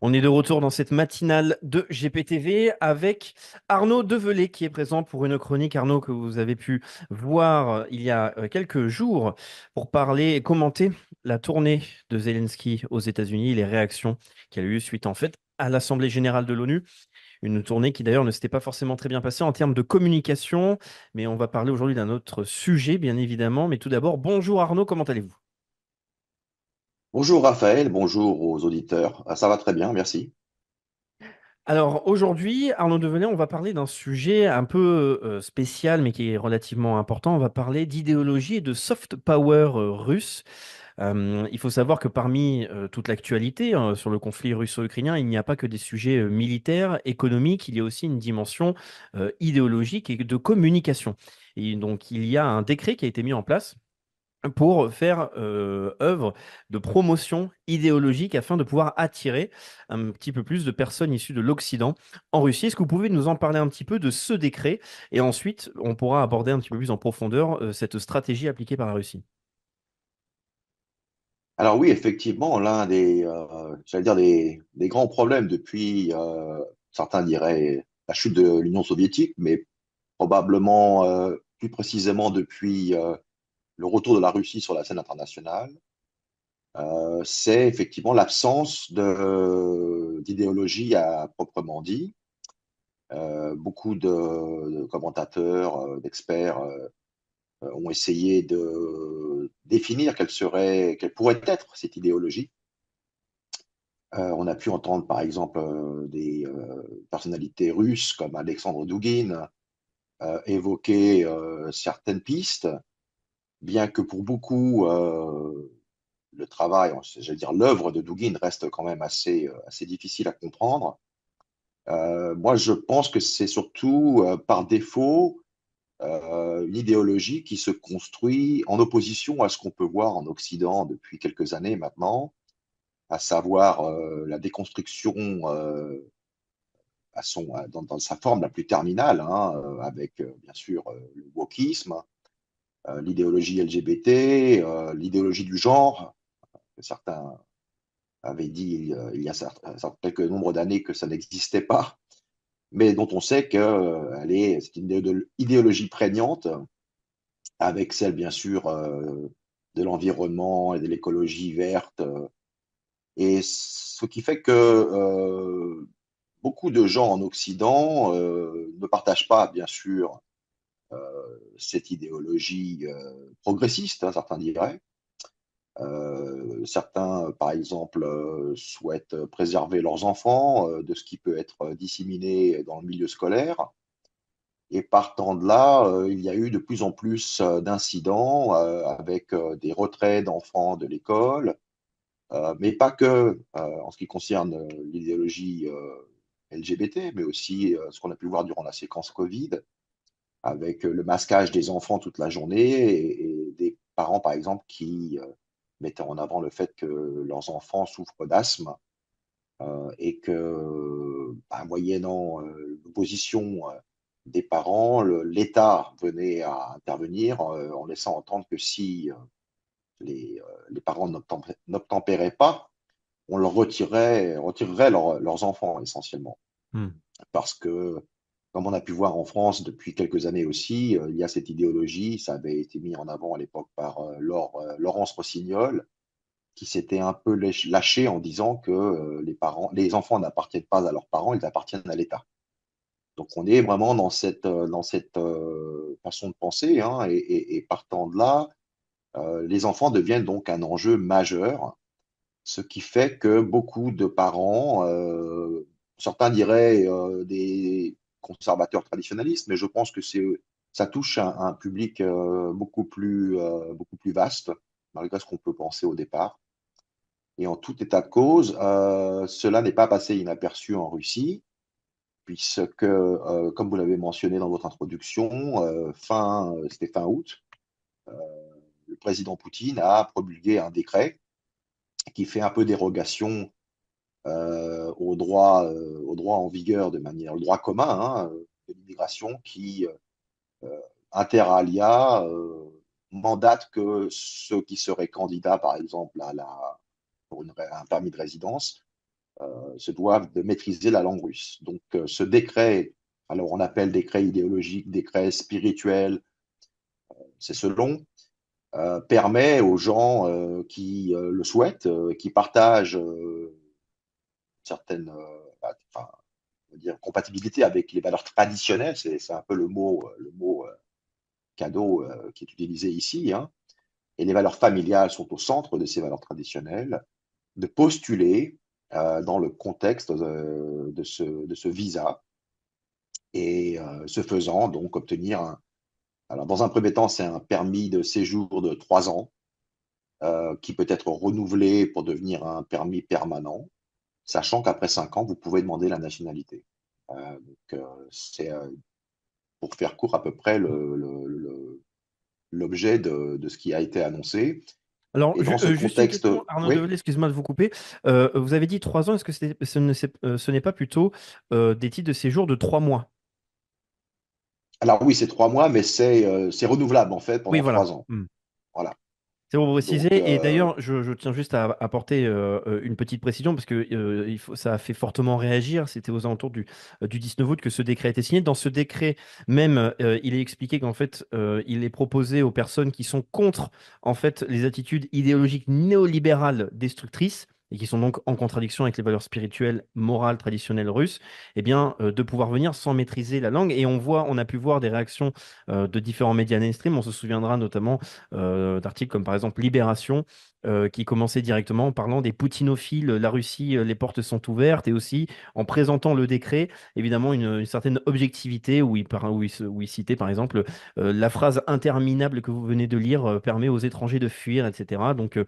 On est de retour dans cette matinale de GPTV avec Arnaud Develay qui est présent pour une chronique, Arnaud, que vous avez pu voir il y a quelques jours pour parler et commenter la tournée de Zelensky aux États-Unis, les réactions qu'il a eues suite en fait à l'Assemblée générale de l'ONU. Une tournée qui d'ailleurs ne s'était pas forcément très bien passée en termes de communication, mais on va parler aujourd'hui d'un autre sujet, bien évidemment. Mais tout d'abord, bonjour Arnaud, comment allez-vous? Bonjour Raphaël, bonjour aux auditeurs. Ah, ça va très bien, merci. Alors aujourd'hui, Arnaud Devenay, on va parler d'un sujet un peu spécial, mais qui est relativement important. On va parler d'idéologie et de soft power russe. Il faut savoir que parmi toute l'actualité sur le conflit russo-ukrainien, il n'y a pas que des sujets militaires, économiques, il y a aussi une dimension idéologique et de communication. Et donc il y a un décret qui a été mis en place pour faire œuvre de promotion idéologique afin de pouvoir attirer un petit peu plus de personnes issues de l'Occident en Russie. Est-ce que vous pouvez nous en parler un petit peu de ce décret? Et ensuite, on pourra aborder un petit peu plus en profondeur cette stratégie appliquée par la Russie. Alors oui, effectivement, l'un j'allais dire des grands problèmes depuis, certains diraient la chute de l'Union soviétique, mais probablement plus précisément depuis le retour de la Russie sur la scène internationale, c'est effectivement l'absence d'idéologie à proprement dit. Beaucoup de commentateurs, d'experts ont essayé de définir quelle pourrait être cette idéologie. On a pu entendre par exemple des personnalités russes comme Alexandre Douguine évoquer certaines pistes, bien que pour beaucoup, le travail, j'allais dire l'œuvre de Douguine reste quand même assez difficile à comprendre. Moi, je pense que c'est surtout par défaut une idéologie qui se construit en opposition à ce qu'on peut voir en Occident depuis quelques années maintenant, à savoir la déconstruction dans sa forme la plus terminale, hein, avec bien sûr le wokisme, l'idéologie LGBT, l'idéologie du genre, que certains avaient dit quelques nombres d'années que ça n'existait pas, mais dont on sait c'est une idéologie prégnante, avec celle bien sûr de l'environnement et de l'écologie verte. Et ce qui fait que beaucoup de gens en Occident ne partagent pas, bien sûr, cette idéologie progressiste, hein, certains diraient. Certains, par exemple, souhaitent préserver leurs enfants de ce qui peut être disséminé dans le milieu scolaire. Et partant de là, il y a eu de plus en plus d'incidents avec des retraits d'enfants de l'école, mais pas que en ce qui concerne l'idéologie LGBT, mais aussi ce qu'on a pu voir durant la séquence Covid, avec le masquage des enfants toute la journée et des parents, par exemple, qui mettaient en avant le fait que leurs enfants souffrent d'asthme et que, bah, moyennant l'opposition des parents, l'État venait à intervenir en laissant entendre que si les parents n'obtempéraient pas, on leur retirerait leurs enfants essentiellement. Hmm. Parce que, comme on a pu voir en France depuis quelques années aussi, il y a cette idéologie, ça avait été mis en avant à l'époque par Laurence Rossignol, qui s'était un peu lâché en disant que les enfants n'appartiennent pas à leurs parents, ils appartiennent à l'État. Donc on est vraiment dans cette façon de penser, hein, et partant de là, les enfants deviennent donc un enjeu majeur, ce qui fait que beaucoup de parents, certains diraient des conservateurs traditionnalistes, mais je pense que ça touche un public beaucoup plus vaste, malgré ce qu'on peut penser au départ. Et en tout état de cause, cela n'est pas passé inaperçu en Russie, puisque, comme vous l'avez mentionné dans votre introduction, c'était fin août, le président Poutine a promulgué un décret qui fait un peu dérogation au droit en vigueur de manière, le droit commun, hein, de l'immigration qui, inter alia, mandate que ceux qui seraient candidats, par exemple, pour un permis de résidence, se doivent de maîtriser la langue russe. Donc, ce décret, alors on appelle décret idéologique, décret spirituel, c'est selon, permet aux gens qui le souhaitent, qui partagent certaines enfin, on va dire, compatibilité avec les valeurs traditionnelles, c'est un peu le mot cadeau qui est utilisé ici, hein, et les valeurs familiales sont au centre de ces valeurs traditionnelles, de postuler dans le contexte de ce visa et ce faisant, donc obtenir alors dans un premier temps, c'est un permis de séjour de 3 ans qui peut être renouvelé pour devenir un permis permanent, sachant qu'après 5 ans, vous pouvez demander la nationalité. C'est pour faire court à peu près l'objet de ce qui a été annoncé. Alors, Et dans ce juste une contexte, question, Arnaud oui, Develay, excuse-moi de vous couper. Vous avez dit 3 ans, est-ce que ce n'est pas plutôt des titres de séjour de 3 mois? alors oui, c'est 3 mois, mais c'est renouvelable en fait Oui, pendant voilà. 3 ans. Voilà. C'est pour Donc, préciser. Et d'ailleurs, je tiens juste à apporter une petite précision parce que ça a fait fortement réagir. C'était aux alentours du 19 août que ce décret a été signé. Dans ce décret même, il est expliqué qu'en fait, il est proposé aux personnes qui sont contre en fait, les attitudes idéologiques néolibérales destructrices et qui sont donc en contradiction avec les valeurs spirituelles, morales, traditionnelles russes, eh bien, de pouvoir venir sans maîtriser la langue. Et on a pu voir des réactions de différents médias mainstream. On se souviendra notamment d'articles comme par exemple Libération, qui commençait directement en parlant des poutinophiles, la Russie, les portes sont ouvertes, et aussi en présentant le décret, évidemment une certaine objectivité où il citait par exemple la phrase interminable que vous venez de lire permet aux étrangers de fuir, etc. Donc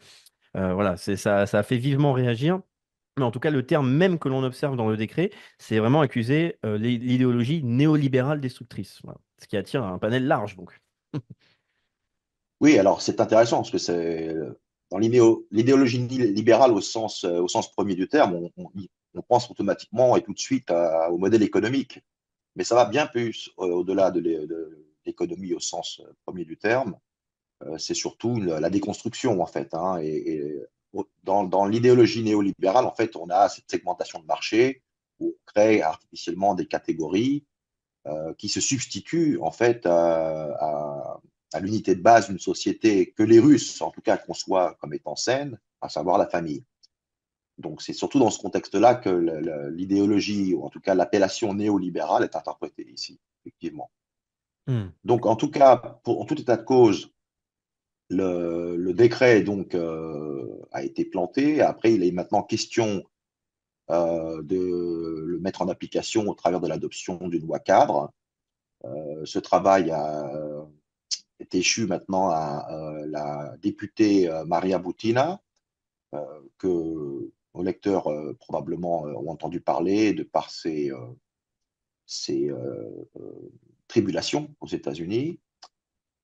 voilà, ça a fait vivement réagir. Mais en tout cas, le terme même que l'on observe dans le décret, c'est vraiment accuser l'idéologie néolibérale destructrice. Voilà. Ce qui attire un panel large, donc. oui, alors c'est intéressant parce que c'est dans l'idéologie libérale au sens premier du terme, on pense automatiquement et tout de suite au modèle économique. Mais ça va bien plus au-delà de l'économie au sens premier du terme. C'est surtout la déconstruction, en fait, hein. Dans l'idéologie néolibérale, en fait, on a cette segmentation de marché où on crée artificiellement des catégories qui se substituent, en fait, à l'unité de base d'une société que les Russes, en tout cas, conçoivent comme étant saine, à savoir la famille. Donc, c'est surtout dans ce contexte-là que l'idéologie, ou en tout cas l'appellation néolibérale, est interprétée ici, effectivement. Hmm. Donc, en tout cas, en tout état de cause, le décret donc a été planté. Après, il est maintenant question de le mettre en application au travers de l'adoption d'une loi cadre. Ce travail est échu maintenant à la députée Maria Butina, que nos lecteurs probablement ont entendu parler de par ses tribulations aux États-Unis,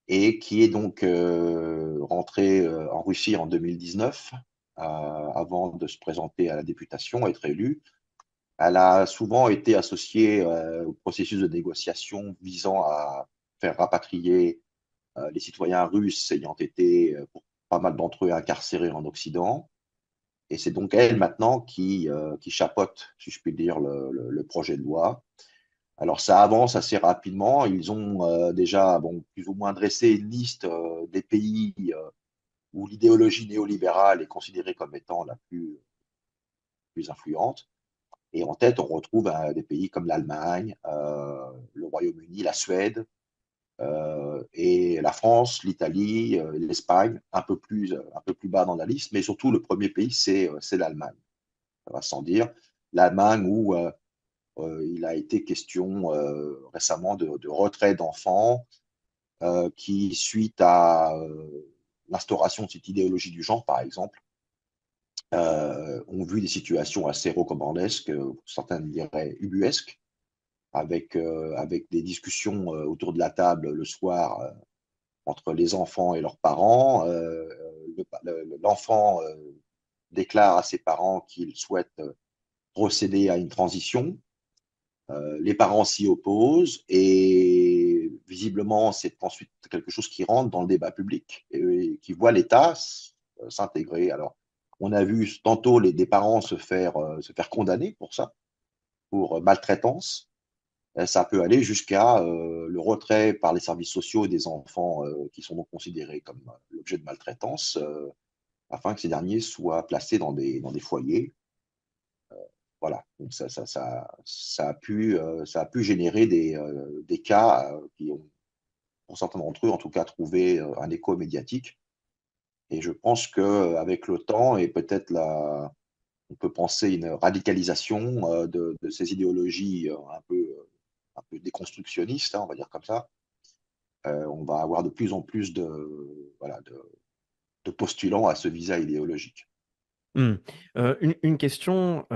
et qui est donc rentrée en Russie en 2019, avant de se présenter à la députation, être élue. Elle a souvent été associée au processus de négociation visant à faire rapatrier les citoyens russes ayant été, pour pas mal d'entre eux, incarcérés en Occident. Et c'est donc elle maintenant qui chapeaute, si je puis dire, le projet de loi. Alors ça avance assez rapidement. Ils ont déjà bon, plus ou moins dressé une liste des pays où l'idéologie néolibérale est considérée comme étant la plus influente. Et en tête, on retrouve des pays comme l'Allemagne, le Royaume-Uni, la Suède, et la France, l'Italie, l'Espagne, un peu plus bas dans la liste. Mais surtout, le premier pays, c'est l'Allemagne. Ça va sans dire. L'Allemagne où il a été question récemment de retrait d'enfants qui, suite à l'instauration de cette idéologie du genre, par exemple, ont vu des situations assez rocambolesques, certains diraient ubuesques, avec des discussions autour de la table le soir entre les enfants et leurs parents. L'enfant déclare à ses parents qu'il souhaite procéder à une transition. Les parents s'y opposent et visiblement, c'est ensuite quelque chose qui rentre dans le débat public et qui voit l'État s'intégrer. Alors, On a vu tantôt des parents se faire condamner pour ça, pour maltraitance. Ça peut aller jusqu'à le retrait par les services sociaux des enfants qui sont donc considérés comme l'objet de maltraitance, afin que ces derniers soient placés dans des foyers. Voilà, donc ça a pu générer des cas qui ont, pour certains d'entre eux, en tout cas, trouvé un écho médiatique. Et je pense qu'avec le temps et peut-être on peut penser une radicalisation de ces idéologies un peu déconstructionnistes, hein, on va dire comme ça, on va avoir de plus en plus voilà, de postulants à ce visa idéologique. Hmm. Une question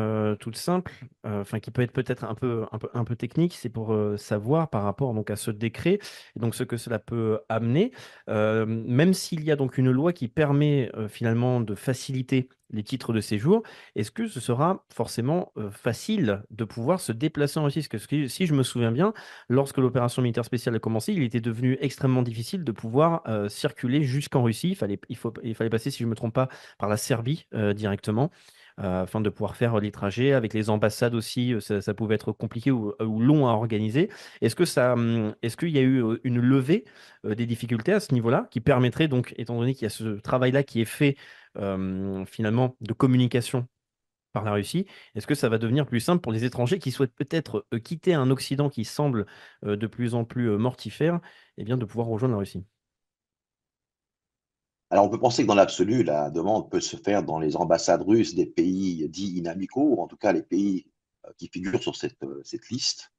toute simple, enfin qui peut être peut-être un peu technique, c'est pour savoir par rapport donc à ce décret et donc ce que cela peut amener. Même s'il y a donc une loi qui permet finalement de faciliter les titres de séjour, est-ce que ce sera forcément facile de pouvoir se déplacer en Russie? Parce que si je me souviens bien, lorsque l'opération militaire spéciale a commencé, il était devenu extrêmement difficile de pouvoir circuler jusqu'en Russie. Il fallait passer, si je ne me trompe pas, par la Serbie directement, afin de pouvoir faire les trajets. Avec les ambassades aussi, ça pouvait être compliqué ou long à organiser. Est-ce qu'il y a eu une levée des difficultés à ce niveau-là, qui permettrait donc, étant donné qu'il y a ce travail-là qui est fait finalement de communication par la Russie, est-ce que ça va devenir plus simple pour les étrangers qui souhaitent peut-être quitter un Occident qui semble de plus en plus mortifère, et bien de pouvoir rejoindre la Russie? Alors, on peut penser que dans l'absolu, la demande peut se faire dans les ambassades russes des pays dits inamicaux, ou en tout cas les pays qui figurent sur cette liste.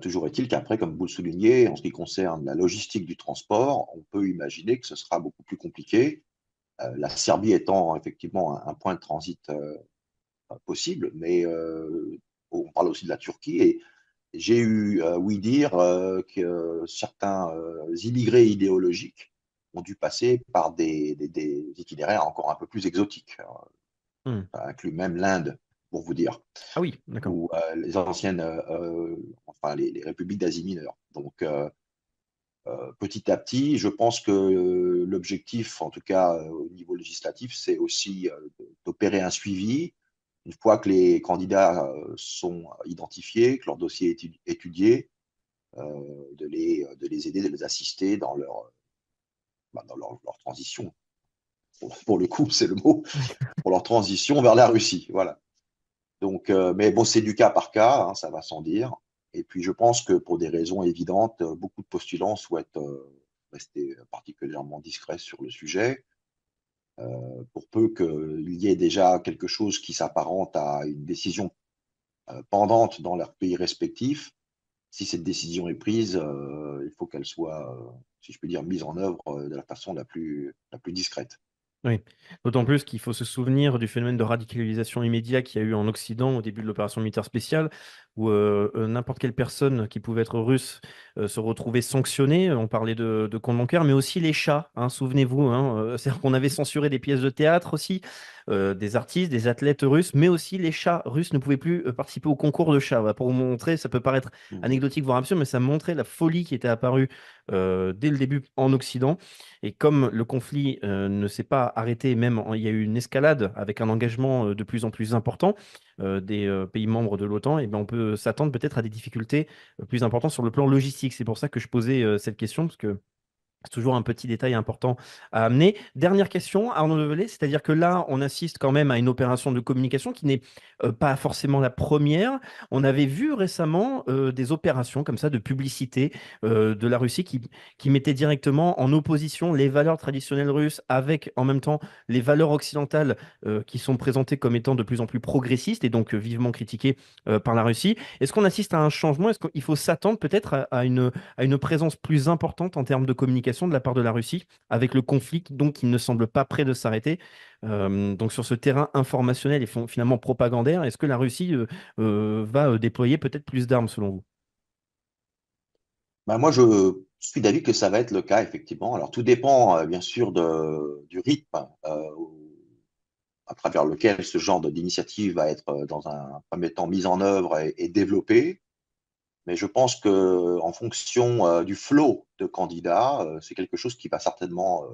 Toujours est-il qu'après, comme vous le soulignez, en ce qui concerne la logistique du transport, on peut imaginer que ce sera beaucoup plus compliqué, la Serbie étant effectivement un point de transit possible, mais on parle aussi de la Turquie. Et j'ai eu oui dire que certains immigrés idéologiques ont dû passer par des itinéraires encore un peu plus exotiques. Hmm. Ça inclut même l'Inde, pour vous dire, Ah oui, d'accord. ou les anciennes, enfin les républiques d'Asie mineure. Donc, petit à petit, je pense que l'objectif, en tout cas au niveau législatif, c'est aussi d'opérer un suivi. Une fois que les candidats sont identifiés, que leur dossier est étudié, de les aider, de les assister dans leur transition. Pour le coup, c'est le mot, pour leur transition vers la Russie. Voilà. Donc, mais bon, c'est du cas par cas, hein, ça va sans dire. Et puis, je pense que pour des raisons évidentes, beaucoup de postulants souhaitent rester particulièrement discrets sur le sujet, pour peu qu'il y ait déjà quelque chose qui s'apparente à une décision pendante dans leur pays respectif. Si cette décision est prise, il faut qu'elle soit, si je peux dire, mise en œuvre de la façon la plus discrète. Oui, d'autant plus qu'il faut se souvenir du phénomène de radicalisation immédiat qu'il y a eu en Occident au début de l'opération militaire spéciale, où n'importe quelle personne qui pouvait être russe se retrouvait sanctionnée. On parlait de compte bancaire, mais aussi les chats, hein, souvenez-vous. Hein, c'est-à-dire qu'on avait censuré des pièces de théâtre aussi, des artistes, des athlètes russes, mais aussi les chats russes ne pouvaient plus participer au concours de chats. Voilà, pour vous montrer, ça peut paraître Mhm. anecdotique, voire absurde, mais ça montrait la folie qui était apparue dès le début en Occident. Et comme le conflit ne s'est pas arrêté, il y a eu une escalade avec un engagement de plus en plus important des pays membres de l'OTAN, et ben on peut s'attendre peut-être à des difficultés plus importantes sur le plan logistique. C'est pour ça que je posais cette question, parce que c'est toujours un petit détail important à amener. Dernière question, Arnaud Develay, c'est-à-dire que là, on assiste quand même à une opération de communication qui n'est pas forcément la première. On avait vu récemment des opérations comme ça de publicité de la Russie qui mettaient directement en opposition les valeurs traditionnelles russes avec en même temps les valeurs occidentales qui sont présentées comme étant de plus en plus progressistes et donc vivement critiquées par la Russie. Est-ce qu'on assiste à un changement? Est-ce qu'il faut s'attendre peut-être à une présence plus importante en termes de communication de la part de la Russie, avec le conflit donc qui ne semble pas près de s'arrêter. Donc sur ce terrain informationnel et finalement propagandaire, est-ce que la Russie va déployer peut-être plus d'armes selon vous? Ben, moi, je suis d'avis que ça va être le cas, effectivement. Alors, tout dépend, bien sûr, du rythme à travers lequel ce genre d'initiative va être, dans un premier temps, mise en œuvre et développée. Mais je pense que en fonction du flot de candidats, c'est quelque chose qui va certainement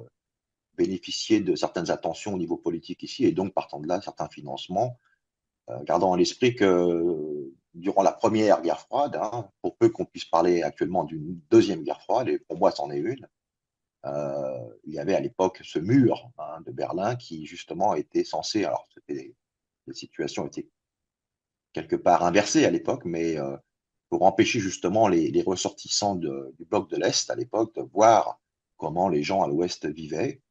bénéficié de certaines attentions au niveau politique ici, et donc partant de là, certains financements, gardant à l'esprit que durant la première guerre froide, hein, pour peu qu'on puisse parler actuellement d'une deuxième guerre froide, et pour moi c'en est une, il y avait à l'époque ce mur, hein, de Berlin qui justement était censé, alors les situations étaient quelque part inversées à l'époque, mais pour empêcher justement les ressortissants du bloc de l'Est à l'époque de voir comment les gens à l'Ouest vivaient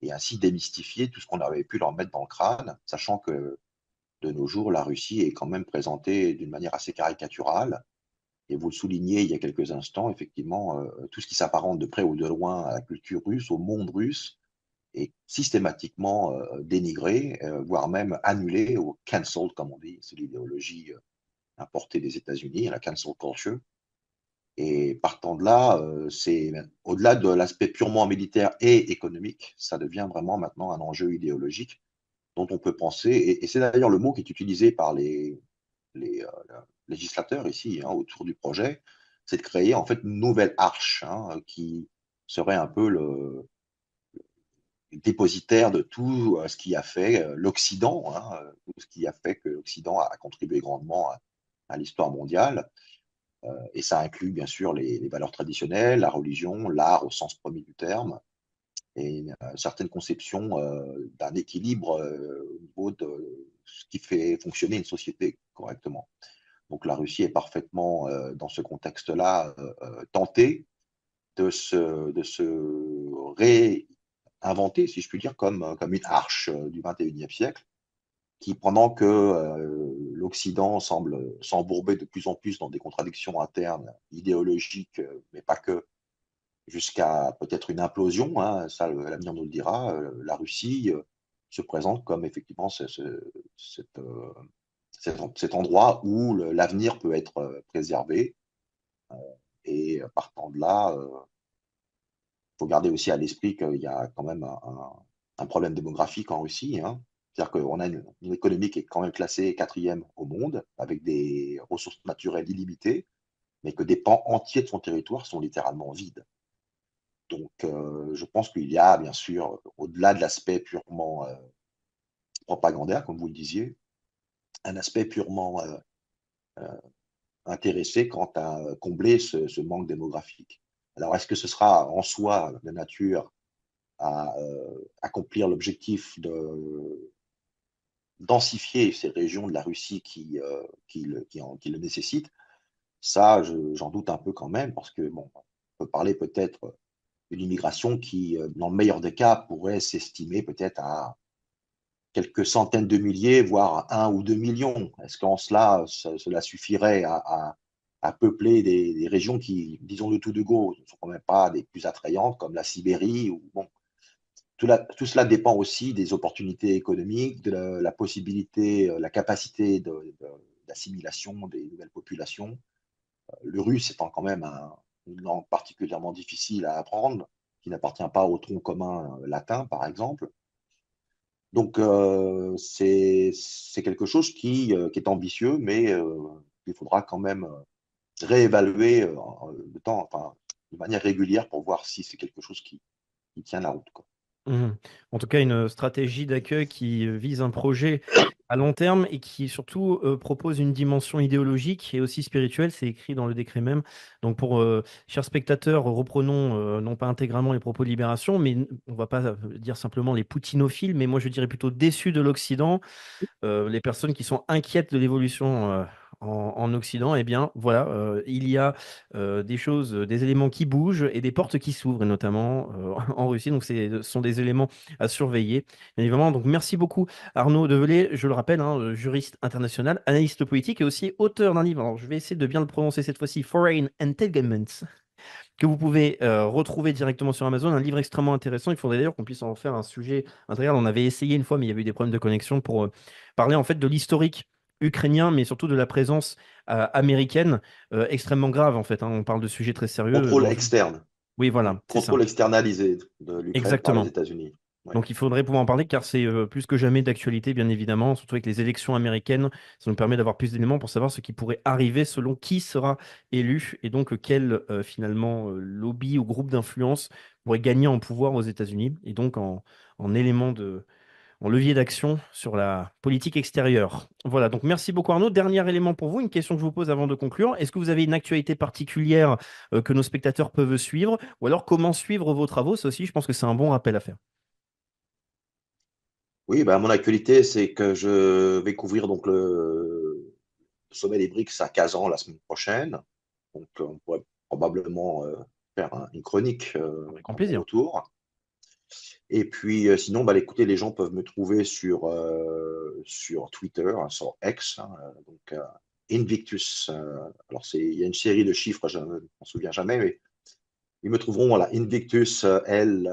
et ainsi démystifier tout ce qu'on avait pu leur mettre dans le crâne, sachant que de nos jours, la Russie est quand même présentée d'une manière assez caricaturale. Et vous le soulignez il y a quelques instants, effectivement, tout ce qui s'apparente de près ou de loin à la culture russe, au monde russe, est systématiquement dénigré, voire même annulé ou cancelled, comme on dit. C'est l'idéologie importée des États-Unis, la cancel culture. Et partant de là, c'est au-delà de l'aspect purement militaire et économique, ça devient vraiment maintenant un enjeu idéologique dont on peut penser, et c'est d'ailleurs le mot qui est utilisé par les législateurs ici, hein, autour du projet, c'est de créer en fait une nouvelle arche, hein, qui serait un peu le dépositaire de tout ce qui a fait l'Occident, hein, tout ce qui a fait que l'Occident a contribué grandement à l'histoire mondiale. Et ça inclut bien sûr les valeurs traditionnelles, la religion, l'art au sens premier du terme, et certaines conceptions d'un équilibre au niveau de ce qui fait fonctionner une société correctement. Donc la Russie est parfaitement, dans ce contexte-là, tentée de se réinventer, si je puis dire, comme une arche du 21e siècle, qui, pendant que l'Occident semble s'embourber de plus en plus dans des contradictions internes, idéologiques, mais pas que, jusqu'à peut-être une implosion, hein, ça l'avenir nous le dira, la Russie se présente comme effectivement cet, cet endroit où l'avenir peut être préservé. Et partant de là, faut garder aussi à l'esprit qu'il y a quand même un problème démographique en Russie, hein. C'est-à-dire qu'on a une économie qui est quand même classée quatrième au monde, avec des ressources naturelles illimitées, mais que des pans entiers de son territoire sont littéralement vides. Donc, je pense qu'il y a, bien sûr, au-delà de l'aspect purement propagandaire, comme vous le disiez, un aspect purement intéressé quant à combler ce manque démographique. Alors, est-ce que ce sera en soi de nature à accomplir l'objectif de densifier ces régions de la Russie qui le nécessitent? Ça, j'en doute un peu quand même, parce que, bon, on peut parler peut-être d'une immigration qui, dans le meilleur des cas, pourrait s'estimer peut-être à quelques centaines de milliers, voire 1 ou 2 millions. Est-ce qu'en cela, cela suffirait à peupler des régions qui, disons-le tout de go, ne sont quand même pas des plus attrayantes, comme la Sibérie ou, bon, tout cela dépend aussi des opportunités économiques, de la possibilité, la capacité d'assimilation des nouvelles populations. Le russe étant quand même une langue particulièrement difficile à apprendre, qui n'appartient pas au tronc commun latin, par exemple. Donc, c'est quelque chose qui est ambitieux, mais il faudra quand même réévaluer de temps, enfin, de manière régulière pour voir si c'est quelque chose qui tient la route, quoi. Mhm. En tout cas, une stratégie d'accueil qui vise un projet à long terme et qui surtout propose une dimension idéologique et aussi spirituelle. C'est écrit dans le décret même. Donc, pour chers spectateurs, reprenons non pas intégralement les propos de Libération, mais on va pas dire simplement les poutinophiles, mais moi je dirais plutôt déçus de l'Occident, les personnes qui sont inquiètes de l'évolution en Occident, eh bien voilà, il y a des choses, des éléments qui bougent et des portes qui s'ouvrent, et notamment en Russie. Donc ce sont des éléments à surveiller, bien évidemment. Donc merci beaucoup Arnaud Develay, je le rappelle, hein, juriste international, analyste politique et aussi auteur d'un livre. Alors je vais essayer de bien le prononcer cette fois-ci, Foreign Entanglements, que vous pouvez retrouver directement sur Amazon, un livre extrêmement intéressant. Il faudrait d'ailleurs qu'on puisse en faire un sujet intégral. On avait essayé une fois, mais il y avait eu des problèmes de connexion pour parler en fait de l'historique ukrainien, mais surtout de la présence américaine extrêmement grave en fait, hein. On parle de sujets très sérieux Contrôle dont externe, oui, voilà, c'est ça. contrôle externalisé de l'Ukraine par les Exactement. États-Unis. Ouais. Donc il faudrait pouvoir en parler car c'est plus que jamais d'actualité, bien évidemment, surtout avec les élections américaines. Ça nous permet d'avoir plus d'éléments pour savoir ce qui pourrait arriver selon qui sera élu et donc quel finalement lobby ou groupe d'influence pourrait gagner en pouvoir aux États-Unis et donc en élément en levier d'action sur la politique extérieure. Voilà, donc merci beaucoup Arnaud. Dernier élément pour vous, une question que je vous pose avant de conclure. Est-ce que vous avez une actualité particulière que nos spectateurs peuvent suivre ou alors comment suivre vos travaux? Ça aussi, je pense que c'est un bon rappel à faire. Oui, bah, mon actualité, c'est que je vais couvrir donc le sommet des BRICS à Kazan la semaine prochaine. Donc, on pourrait probablement faire une chronique Avec grand à mon plaisir. retour. Et puis, sinon, bah, écoutez, les gens peuvent me trouver sur Twitter, hein, sur X, hein, donc Invictus. Alors, il y a une série de chiffres, je ne m'en souviens jamais, mais ils me trouveront à la Invictus L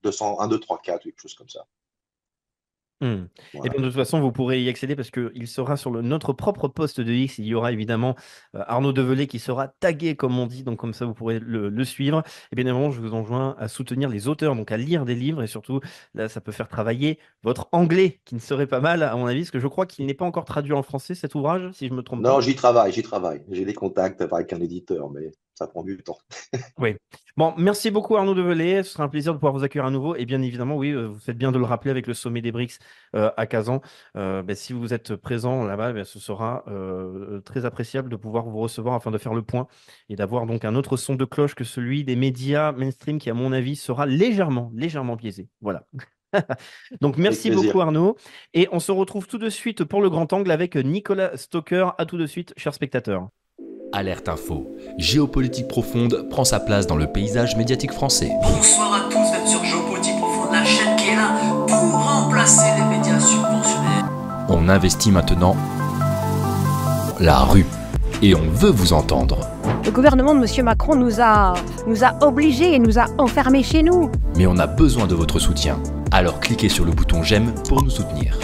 200, 1, 2, 3, 4, quelque chose comme ça. Hmm. Et bien Voilà. de toute façon, vous pourrez y accéder parce qu'il sera sur notre propre poste de X. Il y aura évidemment Arnaud Develay qui sera tagué, comme on dit, donc comme ça vous pourrez le suivre. Et bien évidemment, je vous enjoins à soutenir les auteurs, donc à lire des livres et surtout, là, ça peut faire travailler votre anglais, qui ne serait pas mal, à mon avis, parce que je crois qu'il n'est pas encore traduit en français, cet ouvrage, si je ne me trompe pas. Non, j'y travaille, j'y travaille. J'ai des contacts avec un éditeur, mais ça prend du temps. Oui. Bon, merci beaucoup Arnaud Develay. Ce sera un plaisir de pouvoir vous accueillir à nouveau. Et bien évidemment, oui, vous faites bien de le rappeler avec le sommet des BRICS à Kazan. Ben, si vous êtes présent là-bas, ben, ce sera très appréciable de pouvoir vous recevoir afin de faire le point et d'avoir donc un autre son de cloche que celui des médias mainstream qui, à mon avis, sera légèrement biaisé. Voilà. Donc Avec merci beaucoup plaisir. Arnaud. Et on se retrouve tout de suite pour le grand angle avec Nicolas Stoker. À tout de suite, chers spectateurs. Alerte Info. Géopolitique profonde prend sa place dans le paysage médiatique français. Bonsoir à tous, vous êtes sur Géopolitique Profonde, la chaîne qui est là pour remplacer les médias subventionnés. On investit maintenant la rue. Et on veut vous entendre. Le gouvernement de M. Macron nous a obligés et nous a enfermés chez nous. Mais on a besoin de votre soutien. Alors cliquez sur le bouton j'aime pour nous soutenir.